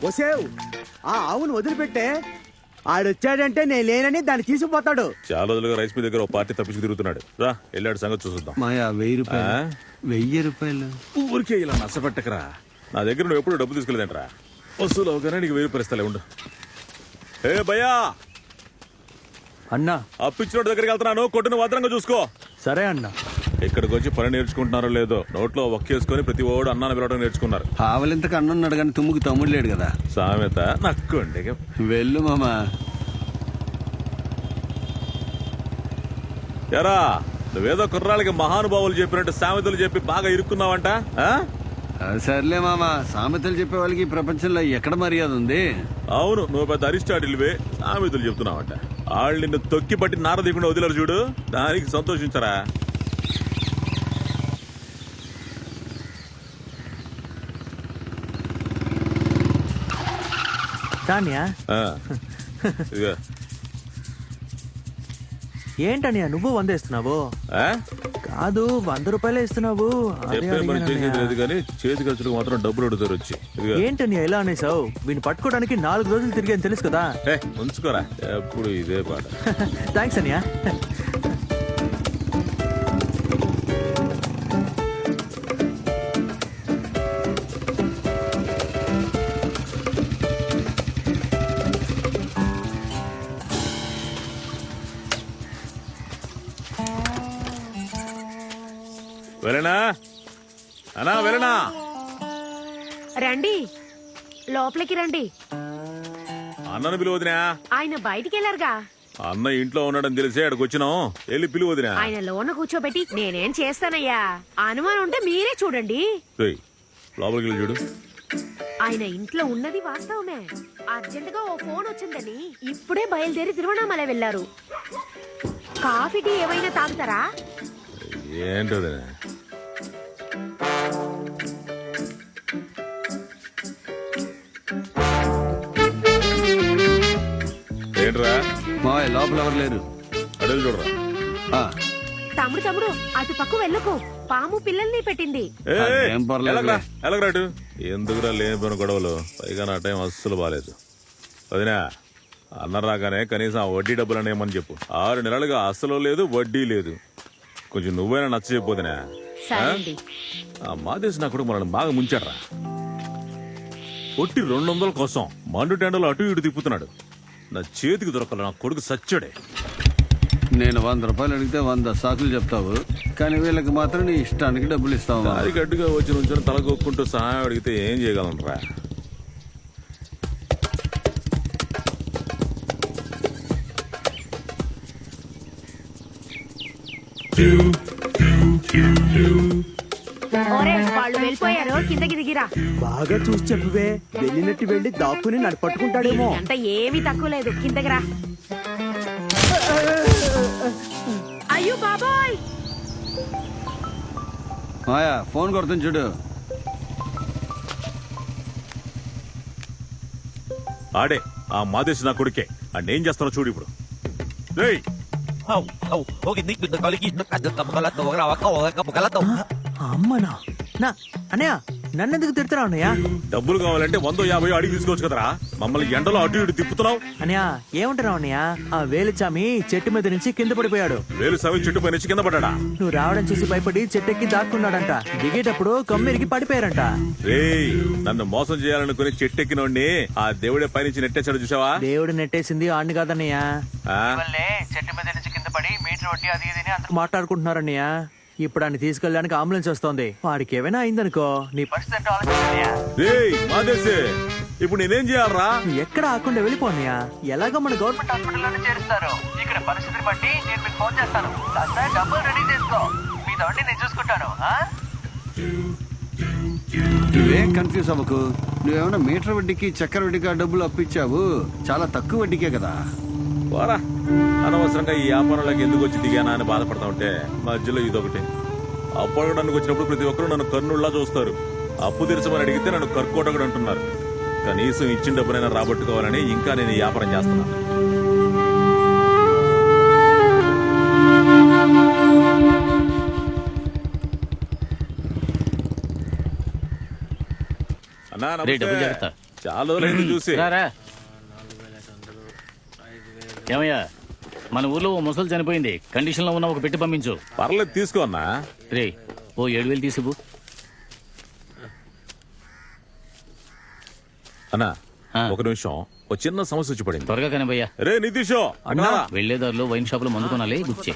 వసేవ్ ఆ ఆవును వదిలిపెట్టే. ఆడొచ్చాడంటే నేను లేనని దాన్ని తీసుకుపోతాడు. చాలా రోజులుగా రైస్ మీ దగ్గర ఒక పార్టీ తప్పించి తిరుగుతున్నాడు. రా వెళ్ళాడు సంగతి చూసుద్దాం. మాయా 1000 రూపాయలు. 1000 రూపాయలు ఊరికే ఇలా నచ్చపెట్టకరా. నా దగ్గర నువ్వు ఎప్పుడు డబ్బు తీసుకెళ్ళదంట్రా. వసూలు అవగానే నీకు 1000 రూపాయలు ఇస్తాలే ఉండు. ఏ భయ్యా అన్నా అప్పిచ్చినోడి దగ్గరికి వెళ్తున్నాను, కొట్టును భద్రంగా చూసుకో. సరే అన్నా. ఇక్కడికి వచ్చి పని నేర్చుకుంటున్నారో లేదో నోట్లో ఒక్కేసుకొని ప్రతి ఓడు అన్నాన్ని పిలవడం నేర్చుకున్నారు. ఆవలింతకు అన్నున్నాడు కానీ తుమ్ముకి తమ్ముడు లేడు కదా. సామెత నక్కండి. వెళ్ళు మామా. ఎరా నువ్వేదో కుర్రాళ్ళకి మహానుభావులు చెప్పినట్టు సామెతలు చెప్పి బాగా ఇరుక్కున్నావంట. సర్లే మామా, సామెతలు చెప్పే వాళ్ళకి ఈ ప్రపంచంలో ఎక్కడ మర్యాద ఉంది? అవును, నువ్వు పెద్ద అరిస్టాటిల్వే సామెతలు చెప్తున్నావంట. వాళ్ళు నిన్ను తొక్కి పట్టి నారదీయకుండా వదిలేరు చూడు, దానికి సంతోషించరా. తాన్యా ఇదిగో. ఏంటనియా నువ్వు 100 ఇస్తున్నావు? ఆ? కాదు 100 రూపాయలే ఇస్తున్నావు. అదే చెప్పే పని అడిగానన్నయ్య. చేసేది లేదు కానీ చేతి ఖర్చులకు మాత్రం డబ్బులు అడుగుతారు వచ్చి. ఇదిగో. ఏంటనియా ఇలా అనేసావు? వీడిని పట్టుకోవడానికి 4 రోజులు తిరిగాను తెలుసు కదా. ఉంచుకోరా, ఎప్పుడు ఇదే పాట. థ్యాంక్స్ అనియా. వెళ్ళనా అనా వెళ్ళనా? రండి లోపలికి రండి. అన్నను పిలువదినా. ఆయన బయటికి వెళ్ళారుగా. అన్న ఇంట్లో ఉన్నాడని తెలిసే అక్కడికి వచ్చినాం. వెళ్ళి పిలువదినా. ఆయన లోన కూర్చోబెట్టి నేనేం చేస్తానయ్యా? అనుమానం ఉంటే మీరే చూడండి. లోపలికి వెళ్ళి చూడు. ఆయన ఇంట్లో ఉన్నది వాస్తవమే. అర్జెంటుగా ఓ ఫోన్ వచ్చిందని ఇప్పుడే బయలుదేరి తిరువణామలై వెళ్లారు. కాఫీ టీ ఏమైనా తాగుతారా? ఏంటది? ఏంట్రా మావయ్య లోపల ఎవరు లేరు. అడవి చూడరా. తమ్ముడు అటు పక్క వెళ్ళకు, పాము పిల్లల్ని పెట్టింది. ఏం పర్లేదు. ఎలాగరాటు ఎందుకురా లేనిపోయిన గొడవలు. పైగా నా టైం అస్సలు బాగాలేదు. వదినా అన్న రాగానే కనీసం ఆ వడ్డీ డబ్బులు అనేమని చెప్పు. 6 నెలలుగా అస్సలు లేదు, వడ్డీ లేదు. కొంచెం నువ్వైనా నచ్చ చెప్పొదినా. ఆ మాదేశ్ నా కొడుకు మనల్ని బాగా ముంచాడ్రా. ఒట్టి 200 కోసం మండు టెండలు అటు ఇటు తిప్పుతున్నాడు. నా చేతికి దొరకల. నా కొడుకు సచ్చాడే. నేను 100 రూపాయలు అడిగితే 100 సాకులు చెప్తావు, కానీ వీళ్ళకి మాత్రం నీ ఇష్టానికి డబ్బులు ఇస్తావు. అది గడ్డుగా వచ్చి నుంచొని తలగొక్కుంటూ సహాయం అడిగితే ఏం చేయగలనరా? వాళ్ళు వెళ్ళిపోయారు, కిందకి దిగిరా. బాగా చూసి చెప్పువే. వెళ్ళినట్టు వెళ్ళి దాక్కుని నన్ను పట్టుకుంటాడేమో. అంత ఏమీ తక్కువ లేదు, కిందకి రా. అయ్యో బాబాయ్. మాయా ఫోన్ కొడుతుంది చూడు. ఆడే ఆ మాదేశ్ నా కొడుకే. అండ్ ఏం చేస్తారో చూడు ఇప్పుడు. అమ్మనా నా అన్నయ్య నన్నెందుకు తిడుతున్నావు అన్నయ్య? డబ్బులు కావాలంటే 150 అడిగి తీసుకోవచ్చు కదరా. మమ్మల్ని ఎండలో అటు ఇటు తిప్పుతున్నావు. అన్నయ్య ఏమంటున్నావు అన్నయ్య? ఆ వేలుచామి చెట్టు మీద నుంచి కింద పడిపోయాడు. వేలు సవి చెట్టు పై నుంచి కింద పడ్డా. నువ్వు రావడం చూసి భయపడి చెట్టెక్కి దాక్కున్నాడంట. దిగేటప్పుడు కమ్మిరికి పడిపోయారంట. రేయ్ నన్ను మోసం చేయాలనుకుని చెట్టెక్కినోడిని ఆ దేవుడే పైనుంచి నెట్టేశాడు చూసావా? దేవుడు నెట్టేసింది ఆడిని కాదన్నయ్య. ఆ? చెట్టు మీద నుంచి కింద పడి మీటర్ వడ్డీ అది ఇది అందరూ మాట్లాడుకుంటున్నారన్నయ్య. ఇప్పుడు ఆయన తీసుకెళ్ళడానికి అంబులెన్స్ వస్తోంది. వాడికి ఏమైనా అయిందనుకో నీ పరిస్థితి. రేయ్ మాదేశే ఇప్పుడు నేనేం చేయాలరా? నువ్వు ఎక్కడ ఆకుండా వెళ్ళిపోన్నయ్యా. ఎలాగో మన గవర్నమెంట్ హాస్పిటల్ చేరుస్తారు. ఇక్కడ పరిస్థితిని బట్టి నేను మీకు ఫోన్ చేస్తాను. డబ్బులు రెడీ చేసుకో. మీ దొడ్డి నేను చూసుకుంటాను. నువ్వేం కన్ఫ్యూజ్ అవ్వకు. నువ్వేమైనా మీటర్ వడ్డీకి చక్కెర వడ్డీకి డబ్బులు అప్పించావు. చాలా తక్కువ వడ్డీకే కదా. పోరా, అనవసరంగా ఈ వ్యాపారంలోకి ఎందుకు వచ్చి దిగానా అని బాధపడతా ఉంటే మధ్యలో ఇదొకటి. అప్పు అడగడానికి వచ్చినప్పుడు ప్రతి ఒక్కరు నన్ను కర్నుల్లా చూస్తారు. అప్పు తీర్చమని అడిగితే నన్ను కర్కోటకుడు అంటున్నారు. కనీసం ఇచ్చిన డబ్బునైనా రాబట్టుకోవాలని ఇంకా నేను ఈ వ్యాపారం చేస్తున్నాను. అన్నా డబ్బులు జాగ్రత్త. చాలా రోజులైంది చూసి. రారా. ఏమయ్యా, మన ఊర్లో ఓ ముసలి చనిపోయింది, కండిషన్ లో ఉన్న ఒక పెట్టి పంపించు. పర్లేదు తీసుకో అన్నా. రే, ఓ 7,000 తీసివ్వు. అన్నా ఆ. ఒక నిమిషం, ఒక చిన్న సమస్య వచ్చి పడింది. త్వరగా కనిపయ్యా. రే నితీషో అన్నా, వెళ్లేదారిలో వైన్ షాప్ లో మందు కొనాలి, గుర్చే.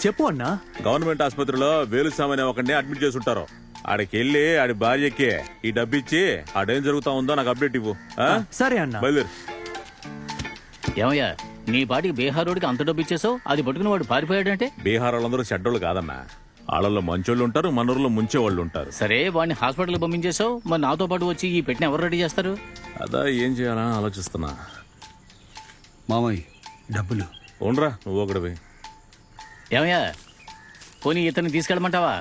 చెప్పు అన్నా. గవర్నమెంట్ ఆసుపత్రిలో వేలుస్వామి అనే ఒకరిని అడ్మిట్ చేసి ఉంటారు. ఆడికి వెళ్ళి ఆడి భార్యకి ఈ డబ్బు ఇచ్చి ఆడేం జరుగుతా ఉందో నాకు అప్డేట్ ఇవ్వు. ఆ? సరే అన్నా. బయలుదేరు. ఏమయ్యా, నీ పాటికి బీహార్ రోడ్కి అంత డబ్బు ఇచ్చేసావు, అది పట్టుకుని వాడు పారిపోయాడంటే? బీహార్ వాళ్ళందరూ చెడ్డోళ్ళు కాదన్నా. వాళ్ళలో మంచోళ్ళు ఉంటారు, మనూరులో ముంచే వాళ్ళు ఉంటారు. సరే, వాడిని హాస్పిటల్కి పంపించేసావు, మరి నాతో పాటు వచ్చి ఈ పెట్టిన ఎవరు రెడీ చేస్తారు? అదా ఏం చేయాలని ఆలోచిస్తున్నా. మామయ్య డబ్బులు ఉండరా నువ్వు ఒకటివి. ఏమయ్యా, పోనీ ఇతన్ని తీసుకెళ్ళమంటావా?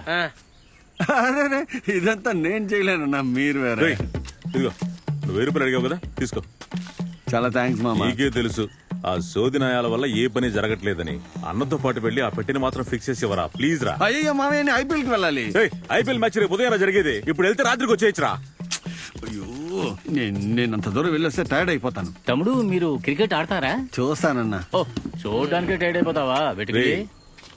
అరే, ఇదంతా నేను చేయలేనన్నా, మీరు వేరే. రేయ్, ఇదిగో నువ్వు 1000 రూపాయలు అడిగావు కదా, తీసుకో. చాలా థ్యాంక్స్ మామ. నీకే తెలుసు ఆ సోది న్యాయాల వల్ల ఏ పని జరగట్లేదని. అన్నతో పాటు వెళ్ళి ఆ పెట్టిని మాత్రం ఫిక్స్ చేసి ఇవ్వరా ప్లీజ్ రా. అయ్యో మామయ్య, ఐపీఎల్కి వెళ్ళాలి. ఐపీఎల్ మ్యాచ్ రేపు ఉదయం జరిగేది, ఇప్పుడు వెళ్తే రాత్రికి వచ్చేయచ్చురా. అయ్యో, నేనంత దూరం వెళ్ళొస్తే టైర్డ్ అయిపోతాను. తమ్ముడు, మీరు క్రికెట్ ఆడతారా? చూస్తానన్నా. ఓ, చూడడానికి టైడ్ అయిపోతావా? వెటికి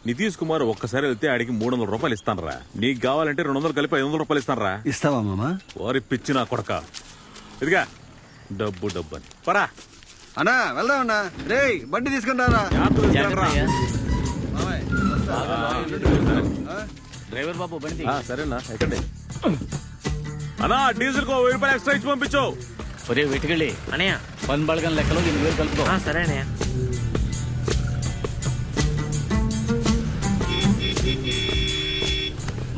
నితీష్ కుమార్ ఒక్కసారి వెళ్తే ఆడికి 300 రూపాయలు ఇస్తానరా. నీకు కావాలంటే 200 కలిపి 500 రూపాయలు ఇస్తానరా. ఇస్తావా మామ? వారి పిచ్చి నా కొడక. ఇదిగా డబ్బు డబ్బు అని పరా. అన్నా వెళ్దామన్నా. రే, బండి తీసుకుని రారా. జాగ్రత్తయ్యా. మామయ్య, డ్రైవర్ బాబు బండి తీ. సరేనా ఎక్కండి. అన్నా డీజిల్ కో 1000 రూపాయలు ఎక్స్ట్రా ఇచ్చి పంపించు. ఒరే వెటికెళ్ళి అనయ్య. పని బళగం లెక్కలో 8,000 కలుపుకో. సరే అనయ్య.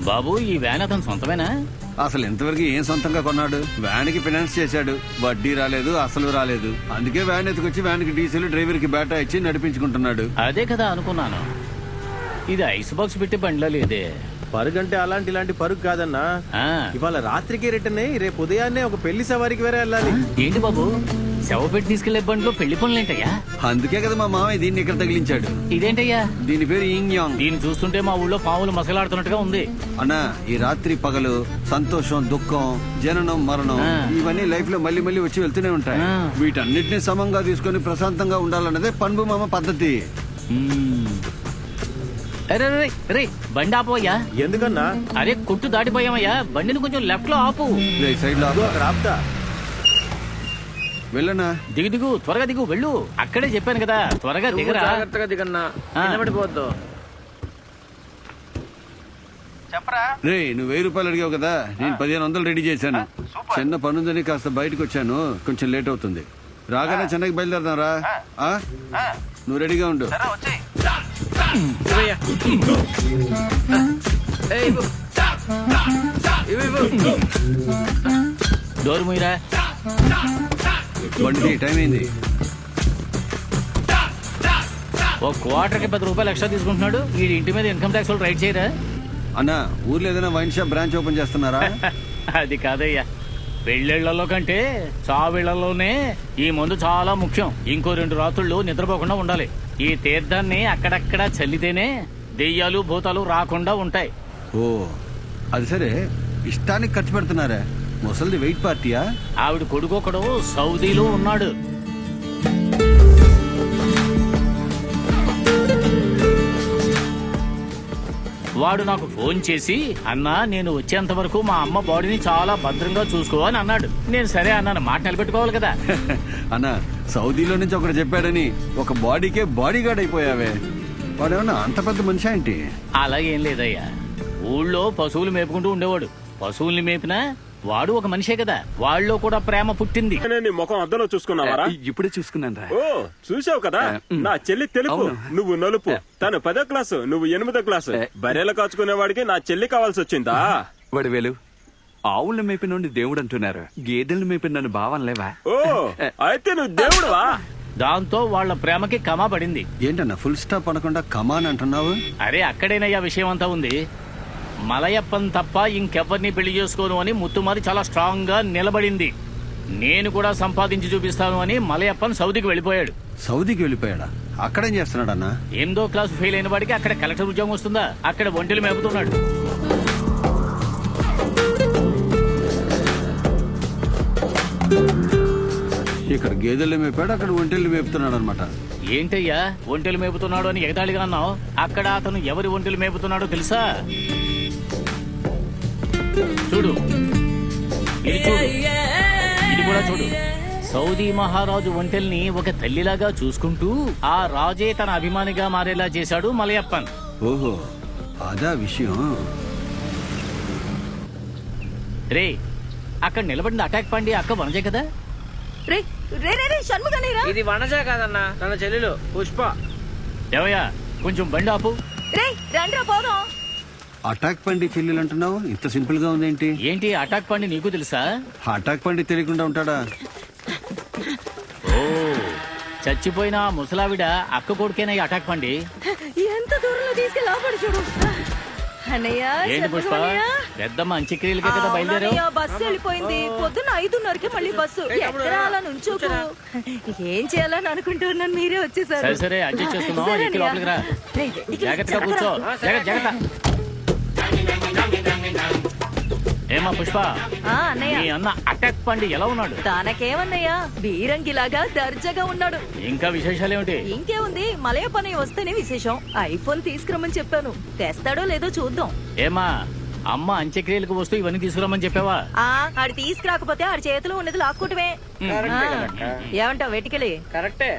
బాబు, ఈ వ్యాన్ అతను సొంతమేనా? అసలు ఇంతవరకు ఏం సొంతంగా కొన్నాడు? వ్యాన్ కి ఫైనాన్స్ చేశాడు, వడ్డీ రాలేదు, అసలు రాలేదు. అందుకే వ్యాన్ ఎత్తుకొచ్చి వ్యాన్ కి డీజిల్, డ్రైవర్ కి బేటా ఇచ్చి నడిపించుకుంటున్నాడు. అదే కదా అనుకున్నాను. ఇది ఐస్ బాక్స్ పెట్టి బండిలో లేదే. పరుగంటే ఇలాంటి పరుగు కాదన్నా. ఆ, ఇవాళ రాత్రికి రిటర్న్ అయ్యి రేపు ఉదయాన్నే ఒక పెళ్లి సవారికి వేరే వెళ్ళాలి. ఏంటి బాబు, శవ పెట్టి తీసుకెళ్లే బండిలో పెళ్లి పనులేంటయ్యా? అందుకే కదా మా మామయ్య దీన్ని ఇక్కడ తగిలించాడు. ఇదేంటయ్యా? దీని పేరు యింగ్ యాంగ్. దీన్ని చూస్తుంటే మా ఊళ్ళో పాములు మసలాడుతున్నట్టుగా ఉంది. అన్నా, ఈ రాత్రి పగలు సంతోషం, దుఃఖం, జననం, మరణం ఆ. ఇవన్నీ లైఫ్ లో మళ్ళీ మళ్ళీ వచ్చి వెళ్తూనే ఉంటాయి. ఆ. వీటన్నిటిని సమంగా తీసుకొని ప్రశాంతంగా ఉండాలన్నదే పన్బు మామ పద్ధతి. అరే రే రే, బండి ఆపోయ్యా. ఎందుకన్నా? అరే, కొట్టు దాటిపోయామయ్యా, బండిని కొంచెం లెఫ్ట్ లో ఆపు. రే, సైడ్ లో ఆపు. అక్కడ ఆపుతా. వెళ్ళనా? దిగు దిగు, త్వరగా దిగు, వెళ్ళు. అక్కడే చెప్పాను కదా, త్వరగా దిగరా. జాగ్రత్తగా దిగన్నా, కింద పడిపోవద్దు. చెప్పరా. రే, నువ్వు 1000 రూపాయలు అడిగావు కదా, నేను 1500 రెడీ చేశాను. చిన్న పనుందని కాస్త బయటకు వచ్చాను, కొంచెం లేట్ అవుతుంది. రాగానే చెన్నైకి బయలుదేరదాం రా. ఆ? నువ్వు రెడీగా ఉండు. ఇవ్వయ్యా. ఏయ్, ఇవ్వు. ఇవ్వు, ఇవ్వు. డోర్ మూయరా. బండి టైం అయింది. ఓ క్వార్టర్కి 10 రూపాయలు ఎక్స్ట్రా తీసుకుంటున్నాడు. ఈ ఇంటి మీద ఇన్కమ్ ట్యాక్స్ వాళ్ళు రైడ్ చేయరా? అన్నా, ఊర్లో ఏదైనా వైన్ షాప్ బ్రాంచ్ ఓపెన్ చేస్తున్నారా? అది కాదయ్యా, పెళ్ళిళ్లలో కంటే చావిళ్లలోనే ఈ మందు చాలా ముఖ్యం. ఇంకో 2 రాత్రుళ్ళు నిద్రపోకుండా ఉండాలి. ఈ తీర్థాన్ని అక్కడక్కడ చల్లితేనే దెయ్యాలు భూతాలు రాకుండా ఉంటాయి. ఓ, అది సరే, ఇష్టానికి ఖర్చు పెడుతున్నారా? ముసలిది వెయిట్ పార్టీయా? ఆవిడ కొడుకొకడు సౌదీలో ఉన్నాడు. వాడు నాకు ఫోన్ చేసి, అన్నా నేను వచ్చేంత వరకు మా అమ్మ బాడీని చాలా భద్రంగా చూసుకో అని అన్నాడు. నేను సరే అన్నాను, మాట నిలబెట్టుకోవాలి కదా. అన్నా, సౌదీలో నుంచి ఒకటి చెప్పాడని ఒక బాడీకే బాడీ గార్డ్ అయిపోయావే. వాడేమన్నా అంత పెద్ద మనిషి ఏంటి? అలాగేం లేదయ్యా, ఊళ్ళో పశువులు మేపుకుంటూ ఉండేవాడు. పశువుల్ని మేపినా వాడు ఒక మనిషే కదా, వాళ్ళలో కూడా ప్రేమ పుట్టింది. నీ ముఖం అద్దంలో చూసుకున్నావారా? ఇప్పుడే చూసుకున్నాను రా. ఓ చూసావు కదా, నా చెల్లి తెలుపు, నువ్వు నలుపు. తను 10వ క్లాసు, నువ్వు 8వ క్లాసు. బర్రెలు కాచుకునేవాడికి నా చెల్లి కావాల్సి వచ్చిందా? వడివేలు, ఆవుల్ని మేపి నుండి దేవుడు అంటున్నారు, గేదెల్ని మేపి నన్ను భావనలేవా? ఓ అయితే నువ్వు దేవుడువా? దాంతో వాళ్ళ ప్రేమకి కమా పడింది. ఏంటన్నా ఫుల్ స్టాప్ అనకుండా కమాన్ అంటున్నావు? అరే, అక్కడేనయ్యా విషయం అంతా ఉంది. మలయప్పన్ తప్ప ఇంకెవ్వరిని పెళ్లి చేసుకోను అని ముత్తుమారి చాలా స్ట్రాంగ్ గా నిలబడింది. నేను కూడా సంపాదించి చూపిస్తాను అని మలయప్పన్ సౌదీకి వెళ్ళిపోయాడు. సౌదీకి వెళ్ళిపోయాడా? అక్కడేం చేస్తున్నాడన్నా? 8వ క్లాస్ ఫెయిల్ అయిన వాడికి అక్కడ కలెక్టర్ ఉద్యోగం వస్తుందా? అక్కడ ఒంటెలు మేపుతున్నాడు. ఇక్కడ గేదెలు మేపాడు, అక్కడ ఒంటెళ్ళు మేపుతున్నాడు అనమాట. ఏంటయ్యా ఒంటెలు మేపుతున్నాడు అని ఎగతాళిగా అన్నావు? అక్కడ అతను ఎవరి ఒంటెలు మేపుతున్నాడో తెలుసా? చూడు, ఇది చూడు, ఇది కూడా చూడు. సౌదీ మహారాజు ఒంటెల్ని ఒక తల్లిలాగా చూసుకుంటూ ఆ రాజే తన అభిమానిగా మారేలా చేశాడు మలయప్పన్. ఓహో, అదా విషయం. రే, అక్కడ నిలబడిన అటాక్ పండి అక్క వనజే కదా? రే రే రే రే షణ్ముగనేరా ఇది వనజ కాదన్నా, తన చెల్లెలు పుష్ప. దేవయ్య, కొంచెం బండి ఆపు. రే రండ్రా పోదాం. అటాక్ పండి చెల్లెలు అంటున్నావు, ఇంత సింపుల్ గా ఉందేంటి? ఏంటి అటాక్ పండి నీకు తెలుసా? అటాక్ పండి తెలియకుండా ఉంటాడా? ఓ, చచ్చిపోయిన ఆ ముసలావిడ అక్క కొడుకేనా ఈ అటాక్ పండి? ఎంత దూరంలో తీసుకెళ్ళి ఆపడు చూడు. అన్నయ్య, ఏంటి పుష్ప, షణ్ముగన్నయ్య. పెద్దమ్మ అంత్యక్రియలకే కదా బయలుదేరావు? అవునన్నయ్య, బస్సు వెళ్ళిపోయింది. పొద్దున్న 5:30కి మళ్ళీ బస్సు. ఎక్కడ అలా నుంచోకు. ఏం చేయాలని అనుకుంటున్నాను, మీరే వచ్చేసారు. సరే సరే, అడ్జస్ట్ చేసుకున్నాం. సరే ఎక్కి అన్నయ్య. లోపలికి రా. రే, ఎక్కి జాగ్రత్తగా కూర్చో. జాగ్రత్త. ఏమా పుష్ప, ఆ, అన్నయ్య. మీ అన్న అటాక్ పండి ఎలా ఉన్నాడు? తనకేమన్నయ్యా, బీరంగిలాగా దర్జాగా ఉన్నాడు. ఇంకా విశేషాలేమిటి? ఇంకేముంది, మలయ పని వస్తేనే విశేషం. ఐఫోన్ తీసుకురమ్మని చెప్పాను, తెస్తాడో లేదో చూద్దాం. ఏమా, అమ్మ అంత్యక్రియలకు వస్తూ ఇవన్నీ తీసుకురామని చెప్పావా? ఆడి తీసుకురాకపోతే ఆడి చేతిలో ఉన్నది లాక్కుంటమే. ఏమంటావు వెటికలి? కరెక్టే.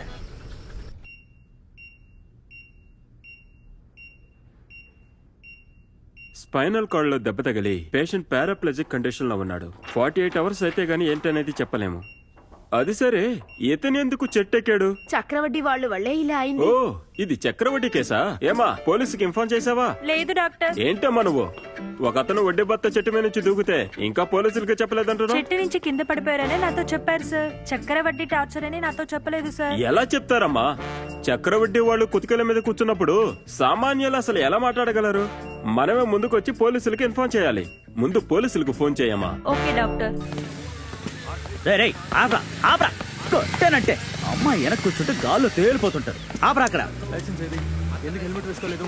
స్పైనల్ కార్డ్ లో దెబ్బ తగిలి పేషెంట్ పారాప్లజిక్ కండిషన్ లో ఉన్నాడు. 48 అవర్స్ అయితే గానీ ఏంటనేది చెప్పలేము. అది సరే, ఇతను ఎందుకు చెట్టెక్కాడు? చక్రవడ్డీ వాళ్ళు వల్లే ఇలా ఓ, అయింది. ఇది చక్రవడ్డీ కేసా? ఏమా, పోలీసుకి ఇన్ఫార్మ్ చేసావా? లేదు డాక్టర్. ఏంటమ్మా నువ్వు? ఒక అతను వడ్డీ బత్త చెట్టు మీద నుంచి దూకితే ఇంకా పోలీసులకి చెప్పలేదంటున్నావు. చెట్టు నుంచి కింద పడిపోయారని నాతో చెప్పారు సార్. చక్రవడ్డీ టార్చర్ అని నాతో చెప్పలేదు సార్. ఎలా చెప్తారమ్మా? చక్రవడ్డీ వాళ్ళు కుతికల మీద కూర్చున్నప్పుడు సామాన్యులు అసలు ఎలా మాట్లాడగలరు? మనమే ముందుకొచ్చి పోలీసులకి ఇన్ఫార్మ్ చేయాలి. ముందు పోలీసులకు ఫోన్ చేయమ్మా. Okay doctor. కొట్టానంటే అమ్మాయి వెనక్కి కూర్చుంటే గాల్లో తేలిపోతుంటారు. ఆపరా అక్కడ. లైసెన్స్ ఏది? ఎందుకు హెల్మెట్ వేసుకోలేదు?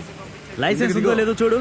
లైసెన్స్ ఉందో లేదో చూడు.